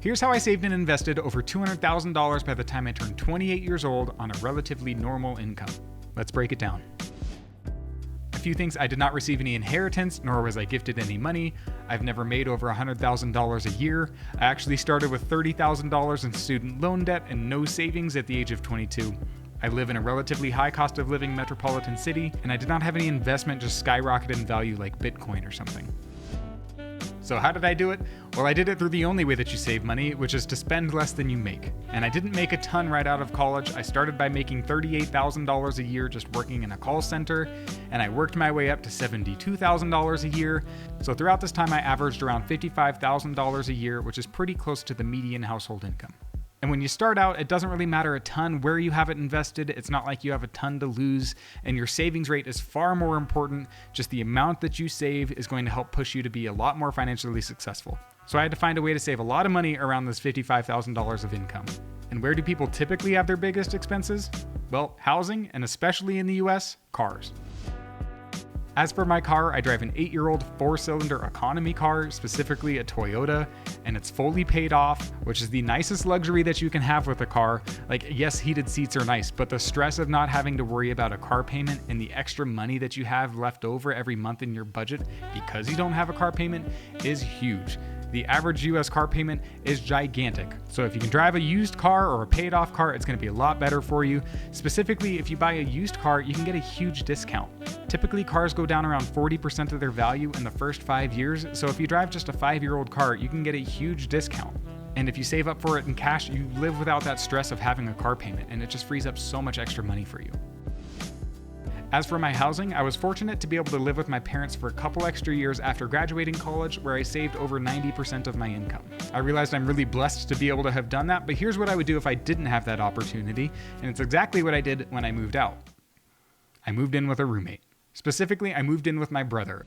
Here's how I saved and invested over $200,000 by the time I turned 28 years old on a relatively normal income. Let's break it down. A few things: I did not receive any inheritance, nor was I gifted any money. I've never made over $100,000 a year. I actually started with $30,000 in student loan debt and no savings at the age of 22. I live in a relatively high cost of living metropolitan city, and I did not have any investment just skyrocket in value like Bitcoin or something. So how did I do it? Well, I did it through the only way that you save money, which is to spend less than you make. And I didn't make a ton right out of college. I started by making $38,000 a year just working in a call center, and I worked my way up to $72,000 a year. So throughout this time, I averaged around $55,000 a year, which is pretty close to the median household income. And when you start out, it doesn't really matter a ton where you have it invested. It's not like you have a ton to lose, and your savings rate is far more important. Just the amount that you save is going to help push you to be a lot more financially successful. So I had to find a way to save a lot of money around this $55,000 of income. And where do people typically have their biggest expenses? Well, housing, and especially in the US, cars. As for my car, I drive an 8-year-old 4-cylinder economy car, specifically a Toyota, and it's fully paid off, which is the nicest luxury that you can have with a car. Like, yes, heated seats are nice, but the stress of not having to worry about a car payment and the extra money that you have left over every month in your budget because you don't have a car payment is huge. The average US car payment is gigantic. So if you can drive a used car or a paid off car, it's going to be a lot better for you. Specifically, if you buy a used car, you can get a huge discount. Typically, cars go down around 40% of their value in the first 5 years. So if you drive just a 5-year-old car, you can get a huge discount. And if you save up for it in cash, you live without that stress of having a car payment, and it just frees up so much extra money for you. As for my housing, I was fortunate to be able to live with my parents for a couple extra years after graduating college, where I saved over 90% of my income. I realized I'm really blessed to be able to have done that, but here's what I would do if I didn't have that opportunity, and it's exactly what I did when I moved out. I moved in with a roommate. Specifically, I moved in with my brother.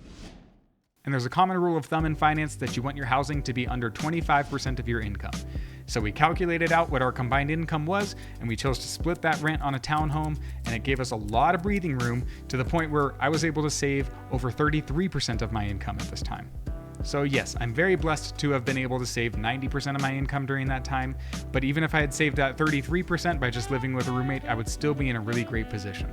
And there's a common rule of thumb in finance that you want your housing to be under 25% of your income. So we calculated out what our combined income was, and we chose to split that rent on a townhome, and it gave us a lot of breathing room to the point where I was able to save over 33% of my income at this time. So yes, I'm very blessed to have been able to save 90% of my income during that time, but even if I had saved that 33% by just living with a roommate, I would still be in a really great position.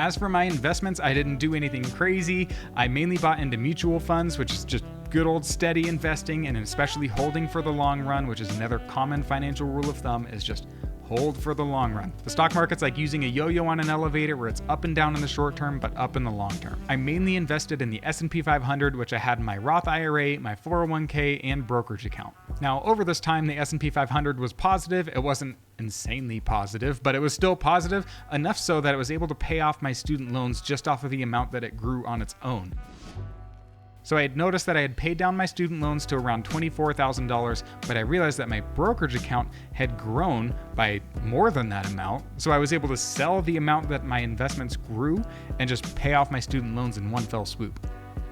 As for my investments, I didn't do anything crazy. I mainly bought into mutual funds, which is just good old steady investing, and especially holding for the long run, which is another common financial rule of thumb, is just hold for the long run. The stock market's like using a yo-yo on an elevator where it's up and down in the short term, but up in the long term. I mainly invested in the S&P 500, which I had in my Roth IRA, my 401k, and brokerage account. Now, over this time, the S&P 500 was positive. It wasn't insanely positive, but it was still positive, enough so that it was able to pay off my student loans just off of the amount that it grew on its own. So I had noticed that I had paid down my student loans to around $24,000, but I realized that my brokerage account had grown by more than that amount. So I was able to sell the amount that my investments grew and just pay off my student loans in one fell swoop.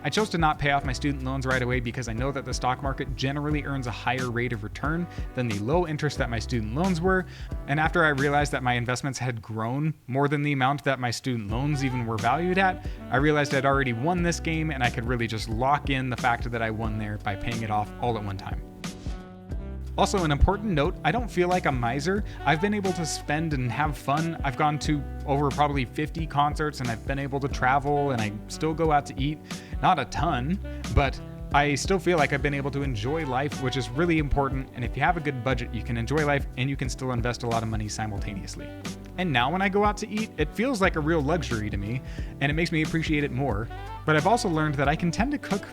I chose to not pay off my student loans right away because I know that the stock market generally earns a higher rate of return than the low interest that my student loans were. And after I realized that my investments had grown more than the amount that my student loans even were valued at, I realized I'd already won this game, and I could really just lock in the fact that I won there by paying it off all at one time. Also, an important note, I don't feel like a miser. I've been able to spend and have fun. I've gone to over probably 50 concerts, and I've been able to travel, and I still go out to eat. Not a ton, but I still feel like I've been able to enjoy life, which is really important. And if you have a good budget, you can enjoy life and you can still invest a lot of money simultaneously. And now when I go out to eat, it feels like a real luxury to me, and it makes me appreciate it more. But I've also learned that I can tend to cook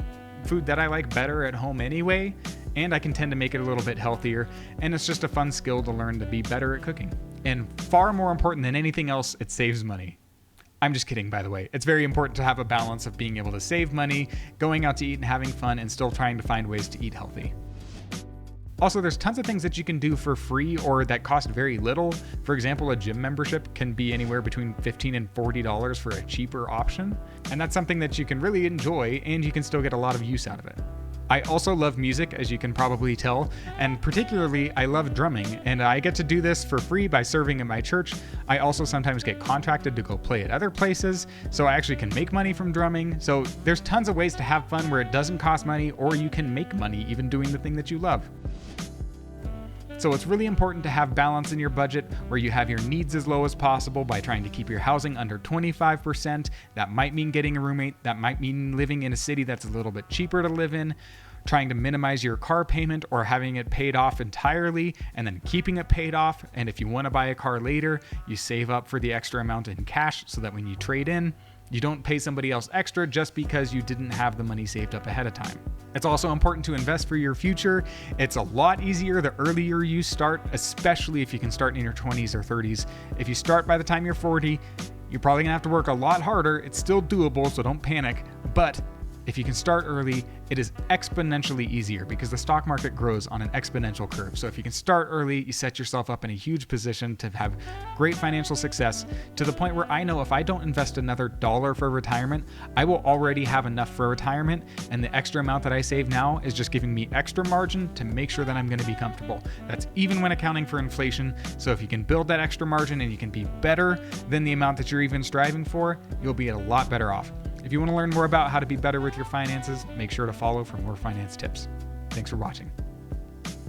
food that I like better at home anyway, and I can tend to make it a little bit healthier, and it's just a fun skill to learn to be better at cooking. And far more important than anything else, it saves money. I'm just kidding, by the way. It's very important to have a balance of being able to save money, going out to eat and having fun, and still trying to find ways to eat healthy. Also, there's tons of things that you can do for free or that cost very little. For example, a gym membership can be anywhere between $15 and $40 for a cheaper option. And that's something that you can really enjoy, and you can still get a lot of use out of it. I also love music, as you can probably tell, and particularly I love drumming, and I get to do this for free by serving at my church. I also sometimes get contracted to go play at other places, so I actually can make money from drumming. So there's tons of ways to have fun where it doesn't cost money, or you can make money even doing the thing that you love. So it's really important to have balance in your budget where you have your needs as low as possible by trying to keep your housing under 25%. That might mean getting a roommate. That might mean living in a city that's a little bit cheaper to live in, trying to minimize your car payment or having it paid off entirely and then keeping it paid off. And if you want to buy a car later, you save up for the extra amount in cash so that when you trade in, you don't pay somebody else extra just because you didn't have the money saved up ahead of time. It's also important to invest for your future. It's a lot easier the earlier you start, especially if you can start in your 20s or 30s. If you start by the time you're 40, you're probably gonna have to work a lot harder. It's still doable, so don't panic. But if you can start early, it is exponentially easier because the stock market grows on an exponential curve. So if you can start early, you set yourself up in a huge position to have great financial success to the point where I know if I don't invest another dollar for retirement, I will already have enough for retirement. And the extra amount that I save now is just giving me extra margin to make sure that I'm going to be comfortable. That's even when accounting for inflation. So if you can build that extra margin and you can be better than the amount that you're even striving for, you'll be a lot better off. If you want to learn more about how to be better with your finances, make sure to follow for more finance tips. Thanks for watching.